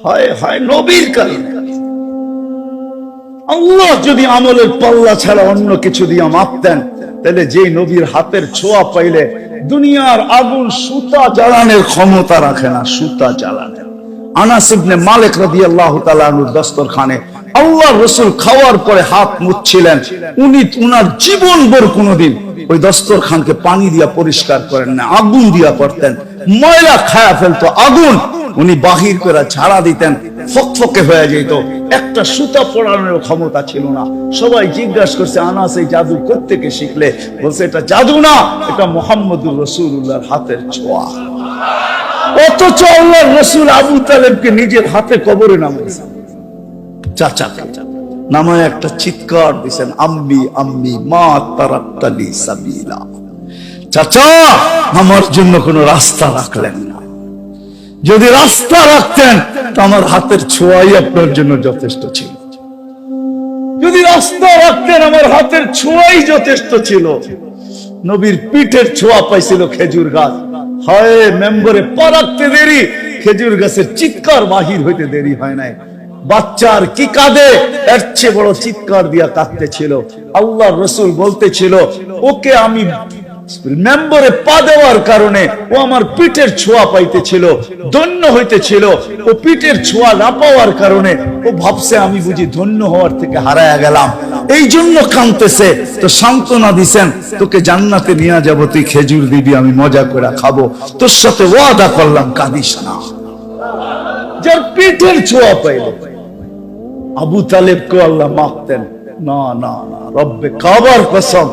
হায় হায়, নবীর কারণে। আল্লাহ যদি আমলের পাল্লা ছাড়া অন্য কিছু দিয়ে মাপতেন, তাহলে যে নবীর হাতের ছোঁয়া পাইলে দুনিয়ার আগুন সুতা জ্বালানোর ক্ষমতা রাখে না, সুতা জ্বালানোর। আনাস ইবনে মালিক রাদিয়াল্লাহু তাআলা আনহুর দস্তরখানে আল্লাহর রাসূল খাওয়ার পরে হাত মুছছিলেন, উনি উনার জীবনভর কোনোদিন ওই দস্তরখানকে পানি দিয়া পরিষ্কার করেন না, আগুন দিয়া করতেন। ময়লা খায়া ফেলতো আগুন, উনি বাহির করে ঝাড়া দিতেন, ফকফকে হয়ে যেত, একটা সুতা পড়ানোর ক্ষমতা ছিল না। সবাই জিজ্ঞাসা করছে, আনাস এই জাদু কোত্থেকে শিখলে? বলছে এটা জাদু না, এটা মুহাম্মদুর রাসূলুল্লাহর হাতের ছোঁয়া। অথচ আল্লাহর রাসূল আবু তালেবকে নিজের হাতে কবরে নামাইছেন, চাচা নামায় একটা চিৎকার দিছেন, আম্মি আম্মি মা তারাক্তালি সাবিলা। চাচা আমার জন্য কোনো রাস্তা রাখলেন না, যদি রাস্তা রাখতেন তো আমার হাতের ছোঁয়াই আপনার জন্য যথেষ্ট ছিল। যদি রাস্তা রাখতেন আমার হাতের ছোঁয়াই যথেষ্ট ছিল। নবীর পিঠের ছোঁয়া পাইছিল খেজুর গাছ, হয় মেম্বরে পা রাখতে দেরি, খেজুর গাছের চিৎকার বাহির হইতে দেরি হয় নাই। বাচ্চার কি কাঁদে, এর চেয়ে বড় চিৎকার দিয়া কাঁদতেছিল। আল্লাহর রাসূল বলতেছিল, ওকে আমি মেম্বরে পা দেওয়ার কারণে ও আমার পিঠের ছোঁয়া পাইতেছিল, ধন্য হইতেছিল। ও পিঠের ছোঁয়া না পাওয়ার কারণে ও ভাবছে আমি বুঝি ধন্য হওয়ার থেকে হারায়া গেলাম, এই জন্য কাঁদতেছে। তো সান্ত্বনা দিছেন, তোকে জান্নাতে নিয়ে যাব, তুই খেজুর দিবি, আমি মজা করে খাবো, তোর সাথে ওয়াদা করলাম, কাঁদিস না। যার পিঠের ছোঁয়া পাইল, আবু তালেবকে আল্লাহ মাপতেন না। না না, রব্বে কাবার কসম,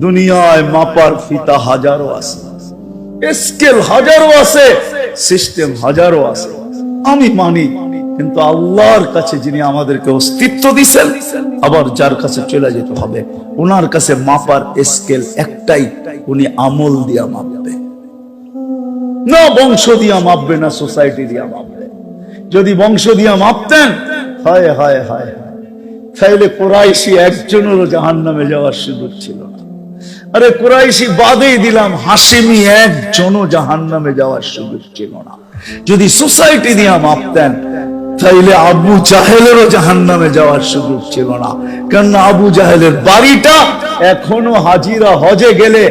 দুনিয়ায় মাপার ফিতা হাজারো আছে, স্কেল হাজারো আছে, সিস্টেম হাজারো আছে, আমি মানি। কিন্তু আল্লাহর কাছে যিনি আমাদেরকে অস্তিত্ব দিয়েছেন, আবার যার কাছে চলে যেতে হবে, ওনার কাছে মাপার স্কেল একটাই, উনি আমল দিয়া মাপবে না, বংশ দিয়া মাপবে না, সোসাইটি দিয়া মাপবে। যদি বংশ দিয়া মাপতেন, হায় হায় হায়, তাইলে কুরাইশি একজনেরও জাহান্নামে যাওয়ার সুযোগ ছিল না। আরে কুরাইশি বাদেই দিলাম, হাশিমি একজনও জাহান্নামে যাওয়ার সুযোগ ছিল না। যদি সোসাইটি দিয়া মাপতেন, তাইলে আবু জাহেলেরও জাহান্নামে যাওয়ার সুযোগ ছিল না। কারণ আবু জাহেলের বাড়িটা এখনো হাজিরা হজে গেলে,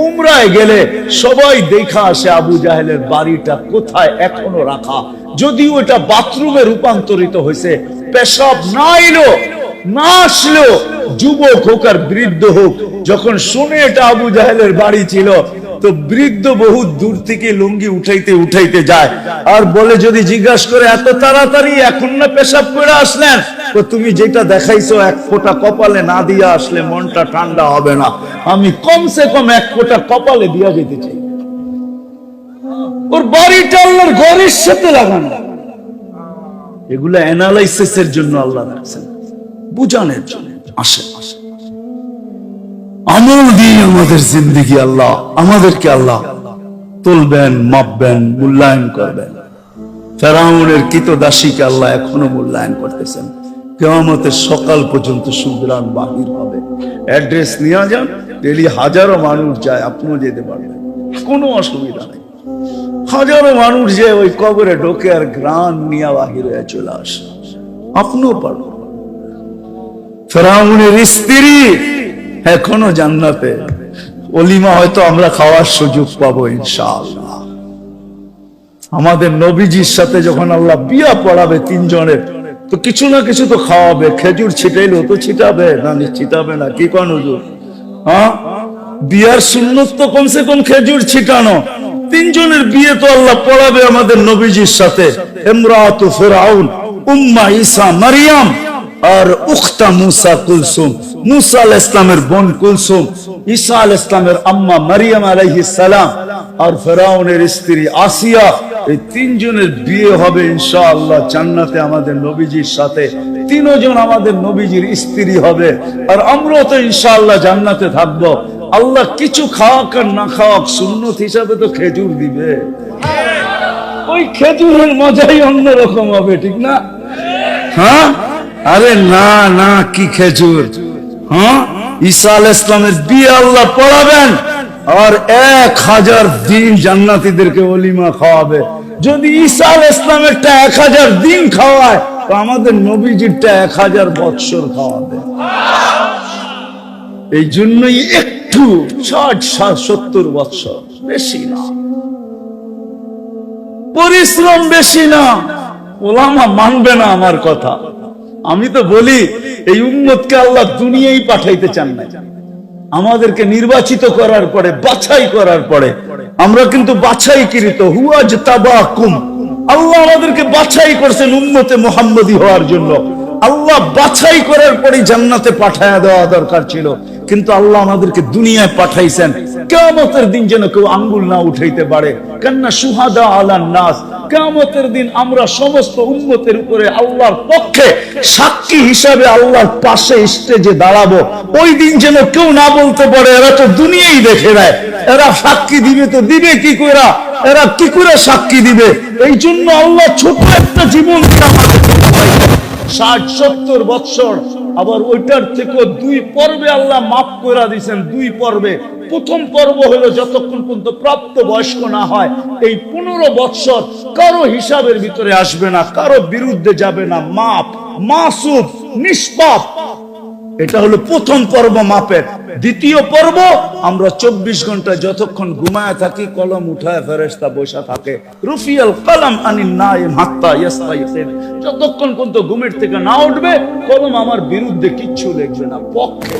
উমরায় গেলে সবাই দেখা আসে আবু জাহেলের বাড়িটা কোথায় এখনো রাখা। যদিও এটা বাথরুমে রূপান্তরিত হয়েছে, পেশাব না এলো না আসলো, যুবক হোক আর বৃদ্ধ হোক, যখন শুনে এটা আবু জাহেলের বাড়ি ছিল, তো বৃদ্ধ বহু দূর থেকে লুঙ্গি উঠাইতে উঠাইতে যায় আর বলে, যদি জিজ্ঞাসা করে এত তাড়াতাড়ি এখন না পেশাব করে আসলেন, তো তুমি যেটা দেখাইছো এক ফোঁটা কপালে না দিয়া আসলে মনটা ঠান্ডা হবে না, আমি কমসে কম এক ফোঁটা কপালে দিয়া যেতে চাই। ওর বাড়িটা আল্লাহর ঘরের সাথে লাগানো। এগুলো অ্যানালাইসিসের জন্য আল্লাহ রাখছেন, বুঝানোর জন্য। আসে আমল দিয়ে আমাদের জিন্দেগি আল্লাহ আমাদেরকে আল্লাহ তুলবেন, মাপবেন, মূল্যায়ন করবেন। ফেরাউনের কৃতদাসীকে আল্লাহ এখনো মূল্যায়ন করতেছেন। কিয়ামতের সকাল পর্যন্ত সুগ্রাণ বাহির হবে। অ্যাড্রেস নিয়ে যান, ডেলি হাজারো মানুষ যায়, আপনিও যেতে পারবেন, কোনো অসুবিধা নেই। হাজারো মানুষ যে ওই কবরে ঢোকে আর গ্রাণ নিয়ে বাহির হয়ে চলে আসে, আপনিও পারবেন। ফেরাউনের স্ত্রী এখনো জান্নাতে, ওলিমা হয়তো আমরা খাওয়ার সুযোগ পাবো ইনশাআল্লাহ। আমাদের নবীজির সাথে যখন আল্লাহ বিয়া পড়াবে তিনজনের, তো কিছু না কিছু তো খাওয়াবে। খেজুর ছিটাইলো তো ছিটাবে না, ছিটাবে না? কি কোন হুজুর? হ্যাঁ, বিয়ার সুন্নত তো কমসে কম খেজুর ছিটানো। তিনজনের বিয়ে তো আল্লাহ পড়াবে আমাদের নবীজির সাথে। ইমরাতু ফিরাউন, উম্মা ঈসা মারিয়াম, আর উখতা মুসা কুলসুম, মুসা আলাইহিস সালামের বোন কুলসুম, ঈসা আলাইহিস সালামের আম্মা মারিয়াম আলাইহিস সালাম, আর ফেরাউনের স্ত্রী আসিয়া। এই তিনজনের বিয়ে হবে ইনশাআল্লাহ জান্নাতে আমাদের নবীজির সাথে। তিনজন আমাদের নবীজির স্ত্রী হবে, আর আমরাও তো ইনশাআল্লাহ জান্নাতে থাকবো। আল্লাহ কিছু খাওয়াক আর না খাওয়াক, সুন্নত হিসাবে তো খেজুর দিবে। ওই খেজুরের মজাই অন্যরকম হবে, ঠিক না? হ্যাঁ, আরে না না, কি খেজুর! হ্যাঁ, ঈসা আলাইহিস সালামের বিয়ে আল্লাহ পড়াবেন, আর 1000 দিন জান্নাতীদেরকে ওলিমা খাওয়াবে। যদি ঈসা আলাইহিস ইসলামেরটা 1000 দিন খাওয়ায় তো আমাদের নবীজিরটা 1000 বৎসর খাওয়াবে। এই জন্যই একটু 60-70 বৎসর, বেশি না, পরিশ্রম বেশি না। ওলামা মানবে না আমার কথা। আমি তো বলি এই উম্মতকে আল্লাহ দুনিয়ায় পাঠাইতে চান না, আমাদেরকে নির্বাচিত করার পরে, বাছাই করার পরে, আমরা কিন্তু বাছাইকৃত, হুয়াজতাবাকুম, আল্লাহ আমাদেরকে বাছাই করছেন উম্মতে মুহাম্মদী হওয়ার জন্য। আল্লাহ বাছাই করার পরে জান্নাতে পাঠায়া দেওয়া দরকার ছিল, কিন্তু আল্লাহ আমাদেরকে দুনিয়ায় পাঠাইছেন কিয়ামতের দিন যেন কেউ আঙ্গুল না উঠাইতে পারে। কান্না সুহাদা আলান নাস, কিয়ামতের দিন আমরা সমস্ত উম্মতের উপরে আল্লাহর পক্ষে সাক্ষী হিসাবে আল্লাহর পাশে স্টেজে দাঁড়াবো। ওই দিন যেন কেউ না বলতে পারে এরা তো দুনিয়াই দেখে নেয়, এরা সাক্ষী দিবে তো দিবে কি করে, এরা কি করে সাক্ষী দিবে। এই জন্য আল্লাহ ছোট একটা জীবন 60-70 বৎসর, আবার ওইটার থেকে 2 পর্বে আল্লাহ মাফ করে দিয়েছেন। 2 পর্বে, প্রথম পর্ব হলো যতক্ষণ পর্যন্ত প্রাপ্ত বয়স্ক না হয় এই 15 বৎসর কারো হিসাবের ভিতরে আসবে না, কারো বিরুদ্ধে যাবে না, মাপ, মাসুম, নিষ্পাপ। এটা হলো প্রথম পর্ব মাপের। দ্বিতীয় পর্ব আমরা 24 ঘন্টা যতক্ষণ ঘুমায় থাকি কলম উঠায় ফেরেশতা বসা থাকে, রুফিয়াল কলম আনিন নাইম হাত্তা ইয়াস্তাইকিন, যতক্ষণ পর্যন্ত ঘুমের থেকে না উঠবে কলম আমার বিরুদ্ধে কিচ্ছু লিখবে না, পক্ষে।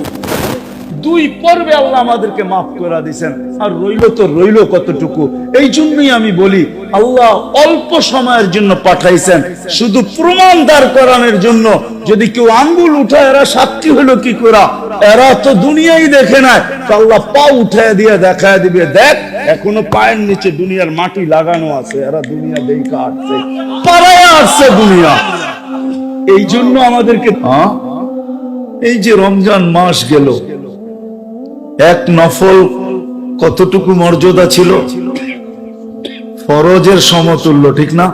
2 পর্বে আল্লাহ আমাদেরকে মাফ করে দিয়েছেন, আর রইল তো রইল কতটুকু। এই জন্যই আমি বলি আল্লাহ অল্প সময়ের জন্য পাঠাইছেন, শুধু প্রমাণ দাঁড় করানোর জন্য। যদি কেউ আঙ্গুল উঠায় এরা সাক্ষী হলো কি করে, এরা তো দুনিয়াই দেখে না, তো আল্লাহ পা উঠায় দিয়ে দেখায় দিবে, দেখ এখনো পায়ের নিচে দুনিয়ার মাটি লাগানো আছে, এরা দুনিয়া দেখা আসছে, পাড়ায় আসছে দুনিয়া। এই জন্য আমাদেরকে এই যে রমজান মাস গেল, এক নফল কতটুকু মর্যাদা ছিল, ফরজের সমতুল্য, ঠিক না?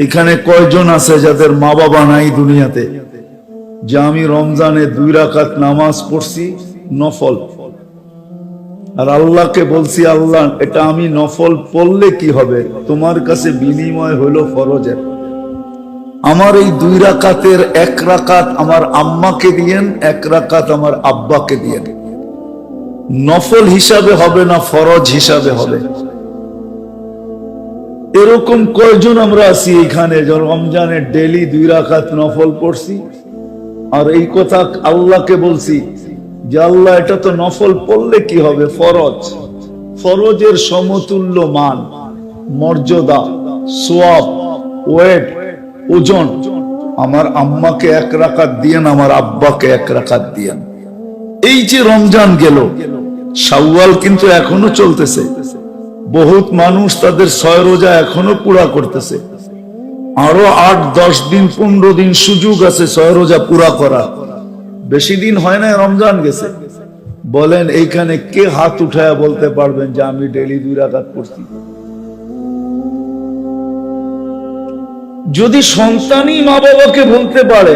এখানে কয়জন আছে যাদের মা বাবা নাই দুনিয়াতে, যে আমি রমজানে 2 রাকাত নামাজ পড়ছি নফল, আর আল্লাহকে বলছি আল্লাহ এটা আমি নফল পড়লে কি হবে, তোমার কাছে বিনিময় হলো ফরজের। আমার এই 2 রাকাতের 1 রাকাত আমার আম্মাকে দিয়েন, 1 রাকাত আমার আব্বাকে দিয়েন, নফল হিসাবে হবে না, ফরজ হিসাবে হবে। এরকম কয়জন আমরা আছি এখানে যে রমজানে ডেলি 2 রাকাত নফল পড়ছি, আর এই কথা আল্লাহকে বলছি যে আল্লাহ এটা তো নফল পড়লে কি হবে, ফরজ। ফরজের সমতুল্য মান, মর্যাদা, সওয়াব, ওয়েট, ওজন আমার আম্মাকে 1 রাকাত দিয়েন, আমার আব্বাকে 1 রাকাত দিয়েন। এই যে রমজান গেল, শাওয়াল কিন্তু এখনো চলতেছে, বহুত মানুষ তাদের 6 রোজা এখনো পুরা করতেছে, আরো 8-10 দিন 15 দিন সুযোগ আছে 6 রোজা পুরা করা। বেশি দিন হয় না রমজান গেছে। বলেন এইখানে কে হাত উঠায়া বলতে পারবেন যে আমি ডেইলি 2 রাকাত পড়ছি? যদি সন্তানই মা বাবাকে বলতে পারে,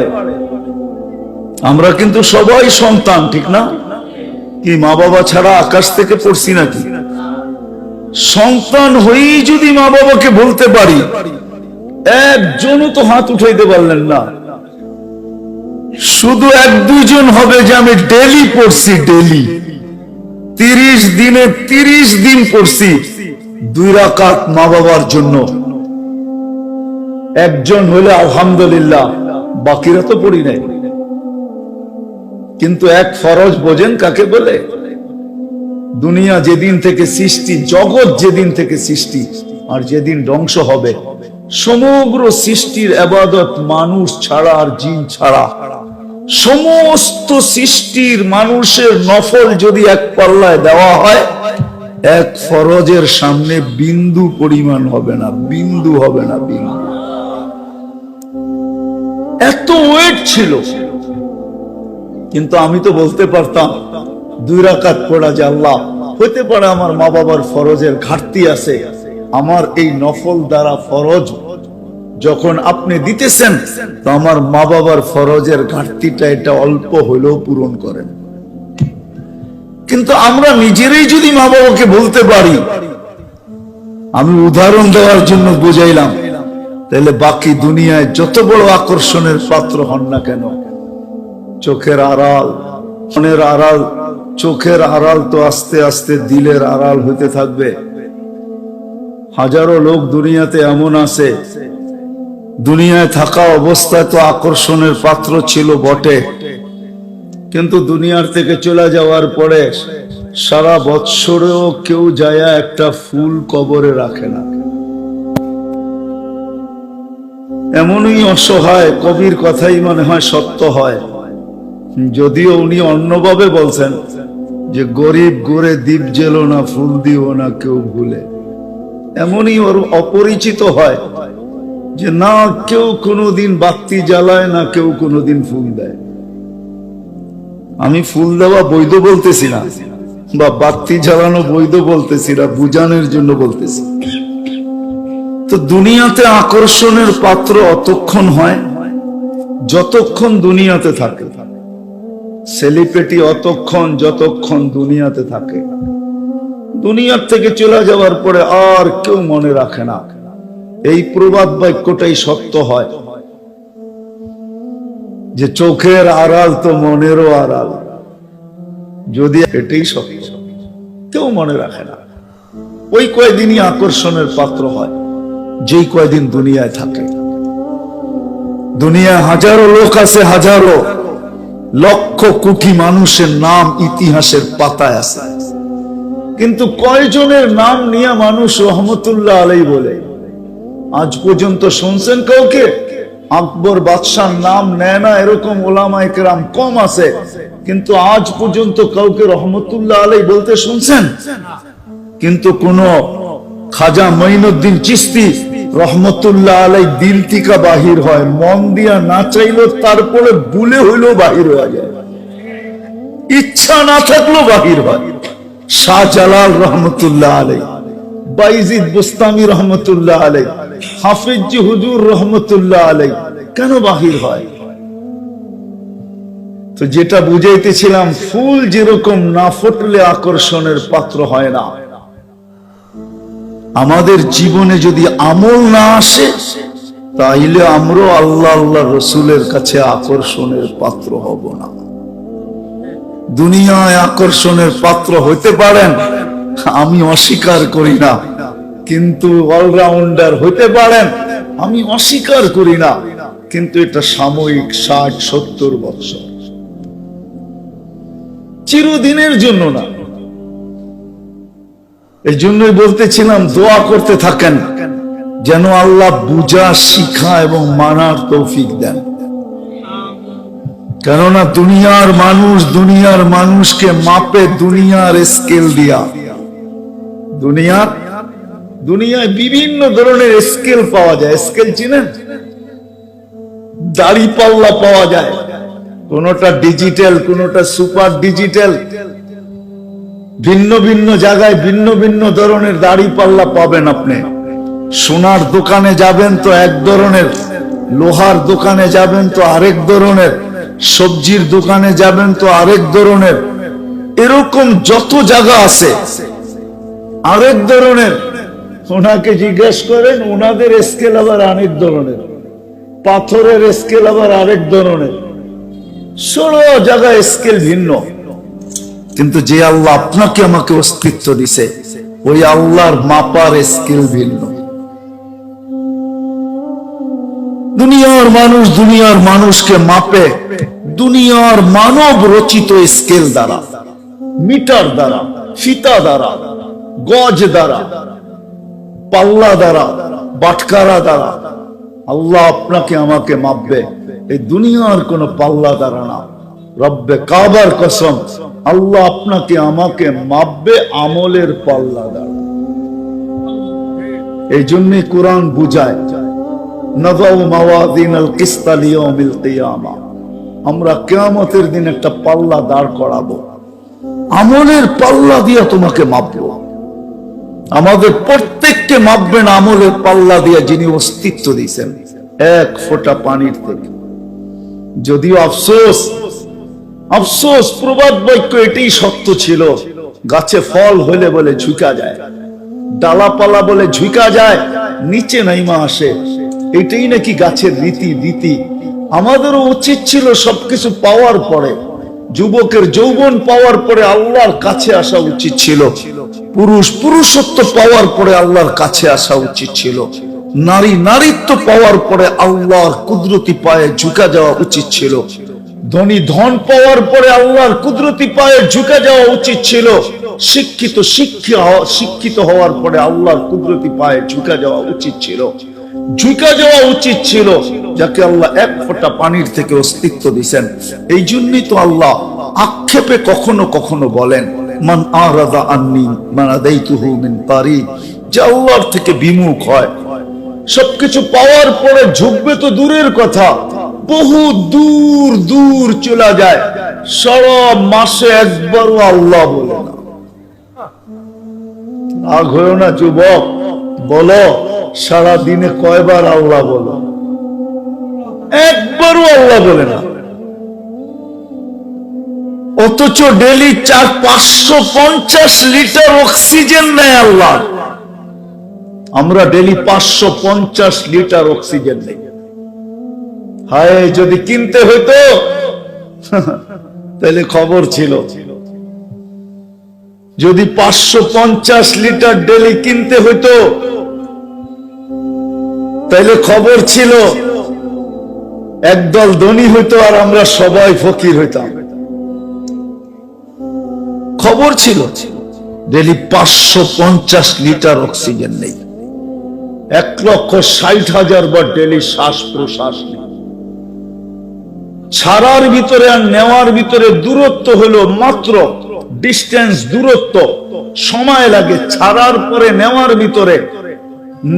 আমরা কিন্তু সবাই সন্তান, ঠিক না? কি মা বাবা ছাড়া আকাশ থেকে পড়ছি নাকি? সন্তান হয়েই যদি মা বাবাকে বলতে পারি, একজনও তো হাত উঠাইতে পারলেন না। শুধু 1-2 জন হবে যে আমি ডেলি পড়ছি, ডেলি 30 দিনে 30 দিন পড়ছি 2 রাকাত মা বাবার জন্য। একজন হলে আলহামদুলিল্লাহ, বাকিরা তো পড়ি নাই। কিন্তু এক ফরজ বোঝেন কাকে বলে? দুনিয়া যেদিন থেকে সৃষ্টি, জগৎ যেদিন থেকে সৃষ্টি আর যেদিন ধ্বংস হবে, সমগ্র সৃষ্টির ইবাদত মানুষ ছাড়া আর জিন ছাড়া, সমস্ত সৃষ্টির মানুষের নফল যদি এক পাল্লায় দেওয়া হয়, এক ফরজের সামনে বিন্দু পরিমাণ হবে না, বিন্দু হবে না, বিন্দু। এত ওয়েট ছিল। কিন্তু আমি তো বলতে পারতাম 2 রাকাত পড়া যে আল্লাহ, হতে পারে আমার মা বাবার ফরজের ঘাটতি আছে, আমার এই নফল দ্বারা ফরজ যখন আপনি দিতেছেন তো আমার মা বাবার ফরজের ঘাটতিটা এটা অল্প হলেও পূরণ করেন। কিন্তু আমরা নিজেরাই যদি মা বাবাকে বলতে পারি আমি উদাহরণ দেওয়ার জন্য বুঝাইলাম। তাহলে বাকি দুনিয়ায় যত বড় আকর্ষণের পাত্র হন না কেন, চোখের আড়াল, মনের আড়াল, চোখের আড়াল তো আস্তে আস্তে দিলের আড়াল হতে থাকবে। হাজারো লোক দুনিয়াতে এমন আছে, দুনিয়ায় থাকা অবস্থায় তো আকর্ষণের পাত্র ছিল বটে, কিন্তু দুনিয়ার থেকে চলে যাওয়ার পরে সারা বৎসরেও কেউ যায় একটা ফুল কবরে রাখে না। এমনই অসহায়, কবির কথাই মনে হয় সত্য হয়, যদিও উনি অন্যভাবে বলছেন যে গরিব গোরে দ্বীপ জেলো না, ফুল দিও না কেউ ভুলে। এমনই ওর অপরিচিত হয় যে না কেউ কোনোদিন বাতি জ্বালায়, না কেউ কোনোদিন ফুল দেয়। আমি ফুল দেওয়া বৈধ বলতেছি না, বা বাতি জ্বালানো বৈধ বলতেছি না, বুঝানোর জন্য বলতেছি। তো দুনিয়াতে আকর্ষণের পাত্র অতক্ষণ হয় যতক্ষণ দুনিয়াতে থাকে, সেলিব্রিটি অতক্ষণ যতক্ষণ দুনিয়াতে থাকে। দুনিয়ার থেকে চলে যাওয়ার পরে আর কেউ মনে রাখে না। এই প্রবাদ বাক্যটাই সত্য হয় যে চোখের আড়াল তো মনেরও আড়াল, যদি এটাই সত্য, কেউ মনে রাখে না। ওই কয়দিনই আকর্ষণের পাত্র হয় যেই কয়দিন দুনিয়ায় থাকে। দুনিয়ায় হাজারো লোক আছে, হাজারো লক্ষ কোটি মানুষের নাম ইতিহাসের পাতায় আছে, কিন্তু কয়জনের নাম নিয়ে মানুষ রহমতুল্লাহ আলাই বলে? আজ পর্যন্ত শুনছেন কাউকে? আকবর বাদশার নাম নেয় না এরকম ওলামায়ে কেরাম কম আছে, কিন্তু আজ পর্যন্ত কাউকে রহমতুল্লাহ আলাই বলতে শুনছেন? কিন্তু কোন খাজা মঈনুদ্দিন চিশতি রহমতুল্লাহ আলাই দিল থেকে বাহির হয়, মন দিয়া না চাইলো তারপরে ভুলে হইলেও বাহির হয়ে যায়, ইচ্ছা না থাকলেও বাহির হয়। শাহজালাল রহমতুল্লাহ আলাই, বাইজিদ বুস্তামি রহমতুল্লাহ আলাই, হাফিজ হুজুর রহমতুল্লাহ আলাই, কেন বাহির হয়? তো যেটা বুঝাইতেছিলাম, ফুল যেরকম না ফুটলে আকর্ষণের পাত্র হয় না, আমাদের জীবনে যদি আমল না আসে তাইলে আমরা আল্লাহ আল্লাহ রসুলের কাছে আকর্ষণের পাত্র হব না। দুনিয়ায় আকর্ষণের পাত্র হইতে পারেন, আমি অস্বীকার করি না, কিন্তু অলরাউন্ডার হইতে পারেন, আমি অস্বীকার করি না, কিন্তু এটা সাময়িক, 60-70 বছর, চিরদিনের জন্য না। এই জন্যই বলতেছিলাম দোয়া করতে থাকেন যেন আল্লাহ বুঝা, শিখা এবং মানার তৌফিক দেন। কেননা দুনিয়ার মানুষকে মাপে দুনিয়ার স্কেল দিয়া। দুনিয়ায় বিভিন্ন ধরনের স্কেল পাওয়া যায়। স্কেল চিনেন? দাড়ি পাল্লা পাওয়া যায়, কোনটা ডিজিটাল, কোনটা সুপার ডিজিটাল। ভিন্ন ভিন্ন জায়গায় ভিন্ন ভিন্ন ধরনের দাড়ি পাল্লা পাবেন আপনি। সোনার দোকানে যাবেন তো এক ধরনের, লোহার দোকানে যাবেন তো আরেক ধরনের, সবজির দোকানে যাবেন তো আরেক ধরনের। এরকম যত জায়গা আছে আরেক ধরনের। ওনাকে জিজ্ঞেস করেন, ওনাদের স্কেল আবার আরেক ধরনের, পাথরের স্কেল আবার আরেক ধরনের, 16 জায়গায় স্কেল ভিন্ন। কিন্তু যে আল্লাহ আপনাকে আমাকে অস্তিত্ব দিছে, ওই আল্লাহর মাপার স্কেল ভিন্ন। দুনিয়ার মানুষকে মাপে দুনিয়ার মানব রচিত স্কেল দ্বারা, মিটার দ্বারা, ফিতা দ্বারা, গজ দ্বারা, পাল্লা দ্বারা, বাটকারা দ্বারা আল্লাহ আপনাকে আমাকে মাপবে। এই দুনিয়ার কোন পাল্লা দ্বারা না। রব্বে কাবার কসম, আল্লাহ আপনাকে আমাকে মাপবে আমলের পাল্লা দ্বারা। এই জন্যই কোরআন বুঝায়, নাযাউ মাওয়াযিনাল কিসতা লিয়াউমিল কিয়ামা, আমরা কিয়ামতের দিন একটা পাল্লা দাঁড় করাবো, আমলের পাল্লা দিয়ে তোমাকে মাপবো। আমাদের প্রত্যেককে মাপবেন আমলের পাল্লা দিয়ে, যিনি অস্তিত্ব দিয়েছেন এক ফোঁটা পানির থেকে। যদিও আফসোস প্রবাদ বাক্য এটাই সত্য ছিল, গাছে ফল হইলে বলে ঝুঁকা যায়, ডালাপালা বলে ঝুঁকা যায়, নিচে নাইমা আসে। এটাই নাকি গাছের রীতি। আমাদেরও উচিত ছিল সবকিছু পাওয়ার পরে, যুবকের যৌবন পাওয়ার পরে আল্লাহর কাছে আসা উচিত ছিল, পুরুষত্ব পাওয়ার পরে আল্লাহর কাছে আসা উচিত ছিল, নারীত্ব পাওয়ার পরে আল্লাহর কুদরতি পায়ে ঝুঁকা যাওয়া উচিত ছিল, ধন পাওয়ার পরে আল্লাহর কুদরতি পায়ে ঝুঁকা যাওয়া উচিত ছিল, শিক্ষিত হওয়ার পরে আল্লাহর কুদরতি পায়ে ঝুঁকা যাওয়া উচিত ছিল, যাকে আল্লাহ এক ফোঁটা পানির থেকে অস্তিত্ব দিয়েছেন। এই জন্যই তো আল্লাহ আক্ষেপে কখনো কখনো বলেন, মান আরাদা আন্নি মানাদাইতুহু মিন তারিক, যে আল্লাহর থেকে বিমুখ হয়, সবকিছু পাওয়ার পরে ঝুঁকবে তো দূরের কথা, বহু দূর চলে যায়, সারা মাসে একবারও আল্লাহ বলে না। রাগ হয়েও না যুবক, বলো সারা দিনে কয়বার আল্লাহ বলো? একবারও আল্লাহ বলে না। অথচ ডেলি 550 লিটার অক্সিজেন নেয় আল্লাহ, আমরা ডেলি 550 লিটার অক্সিজেন নেই। হায়, যদি কিনতে হইতো তাহলে খবর ছিল, যদি 550 লিটার ডেলি কিনতে হইতো তাহলে খবর ছিল, একদল ধনী হইতো আর আমরা সবাই ফকির হইতাম। খবর ছিল ডেলি 550 লিটার অক্সিজেন নেই, 1,60,000 বার ডেলি শ্বাস প্রশ্বাস নেই। ছাড়ার ভিতরে আর নেওয়ার ভিতরে দূরত্ব হলো মাত্র ডিস্টেন্স, দূরত্ব, সময় লাগে। ছাড়ার পরে নেওয়ার ভিতরে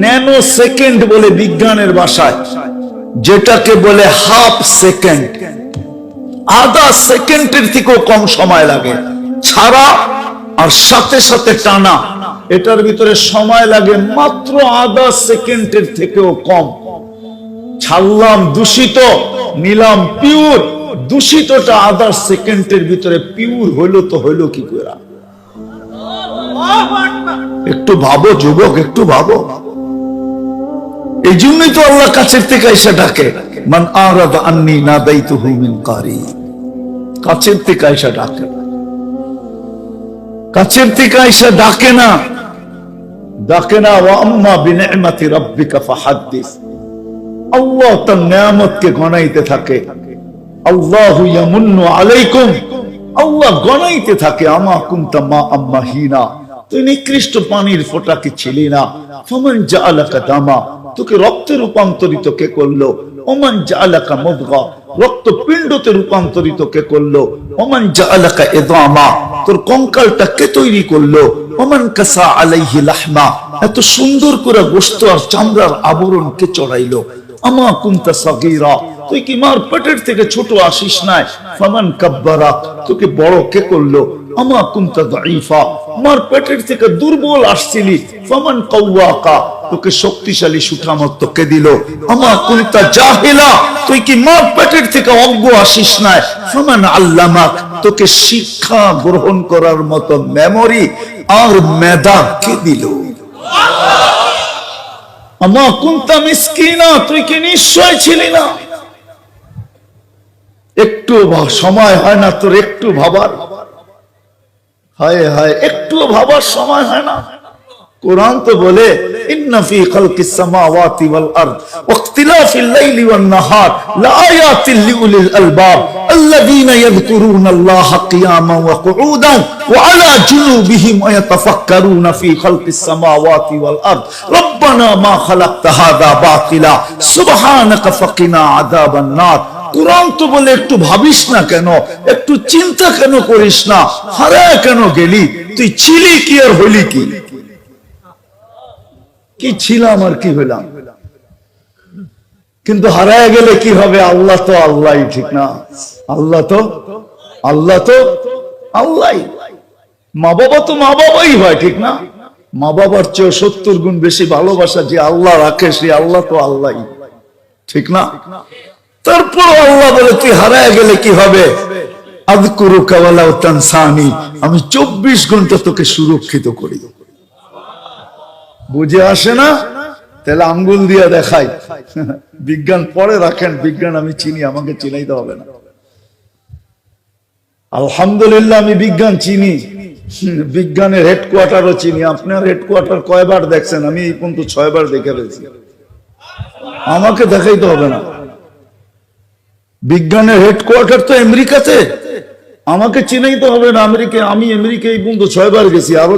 ন্যানো সেকেন্ড বলে বিজ্ঞানের ভাষায়, যেটাকে বলে হাফ সেকেন্ড, আধা সেকেন্ডের থেকেও কম সময় লাগে। ছাড়া আর সাথে সাথে টানা, এটার ভিতরে সময় লাগে মাত্র আধা সেকেন্ডের থেকেও কম। ছাড়লাম দূষিত, নিলাম পিওর, দূষিতটা আধা সেকেন্ডের ভিতরে পিওর হইলো তো হইলো কি করে? একটু ভাবো যুবক, একটু ভাবো। এই জন্যই তো আল্লাহ কাছের থেকে এসে ডাকে, মান আরাদা আন্নি নাদাইতুহু মিন কারিব, কাছের থেকে এসে ডাকে, কাছের থেকে এসে ডাকে না। ওয়া আম্মা বিনি'মাতি রাব্বিকা ফাহাদ্দিস, আল্লাহ তার নিয়ামতকে গণাইতে থাকে। আল্লাহু ইয়ামুন্নু আলাইকুম, আল্লাহ গণাইতে থাকে, আমা কুনতা মা আম্মা হিনা, তুই নিকৃষ্ট পানির ফোঁটা কি ছিলি না? ফামান জাআলাকা দামা, তোকে রক্তে রূপান্তরিত কে করলো? ওমান জাআলাকা মুদগা, রক্তপিণ্ডতে রূপান্তরিত কে করলো? ওমান জাআলাকা ইদামা, তোর কঙ্কালটা কে তৈরি করলো? ওমান কাসা আলাইহি লাহমা, এত সুন্দর করে গোশত আর চামড়ার আবরণ কে চড়াইলো? আমা কুনতা সাগীরা, তুই কি মার পেটের থেকে ছোট আসিস নাই? ফামান কাব্বারা, তোকে বড় কে করলো? আমা কুনতা দাঈফা, মার পেটের থেকে দুর্বল আসছিলি। ফামান কাওয়াকা, তোকে শক্তিশালী সুঠামত কে দিল? আমা কুনতা জাহিলা, তুই কি মার পেটের থেকে অজ্ঞ আসিস নাই? ফামান আল্লামাক, তোকে শিক্ষা গ্রহণ করার মতো মেমরি আর মেধা কে দিল? আমা কুনতা মিসকিনা, তুই কি নিশ্চয় ছিলি না? একটু সময় হয় না তোর একটু ভাবার? হায় হায়, একটু ভাবার সময় হয় না? কুরআন তো বলে, ইন্না ফি খালকিস সামাওয়াতি ওয়াল আরদ ওয়া ইখতিলাফিল লাইলি ওয়ান নাহার লাআয়াতিল লিউলিল আলবাব আল্লাযীনা ইয়াযকুরুনাল্লাহা কিয়ামান ওয়া কুউদান ওয়া আলা জুনুবিহিম ওয়া ইয়াতাফাক্কারুনা ফি খালকিস সামাওয়াতি ওয়াল আরদ রব্বানা মা খালাকতা হাযা বাতিলা সুবহানাকা ফাকিনা আযাবান নার। কুরআন তো বলে একটু ভাবিস না কেন, একটু চিন্তা কেন করিস না, হারায় কেন গেলি? তুই ছিলি কি আর হইলি কি? কি ছিলাম আর কি হইলাম? কিন্তু হারায় গেলে কি হবে? আল্লাহ তো আল্লাহই, ঠিক না? আল্লাহ তো আল্লাহই। মা বাবা তো মা বাবাই হয়, ঠিক না? মা বাবার চেয়ে 70 গুণ বেশি ভালোবাসা যে আল্লাহ রাখে, সে আল্লাহ তো আল্লাহই, ঠিক না? তারপর আল্লাহ বলে, তুই হারায় গেলে কি হবে? আযকুরুকা ওয়ালাউ তানসানি, আমি 24 ঘন্টা তোকে সুরক্ষিত করি। বুঝে আসে না, তাহলে আঙ্গুল দিয়ে দেখাই। বিজ্ঞান পরে রাখেন, বিজ্ঞান আমি চিনি, আমাকে চিনাইতে হবে না। আলহামদুলিল্লাহ আমি বিজ্ঞান চিনি, বিজ্ঞানের হেডকোয়ার্টারও চিনি। আপনার হেডকোয়ার্টার কয়বার দেখছেন? আমি এই পর্যন্ত 6 বার দেখে ফেলছি, আমাকে দেখাইতে হবে না। বিজ্ঞানের হেডকোয়ার্টার তো আমেরিকাতে, আমাকে চিনাইতে হবে না। আমি আমেরিকা এই পর্যন্ত 6 বার গেছি, আরো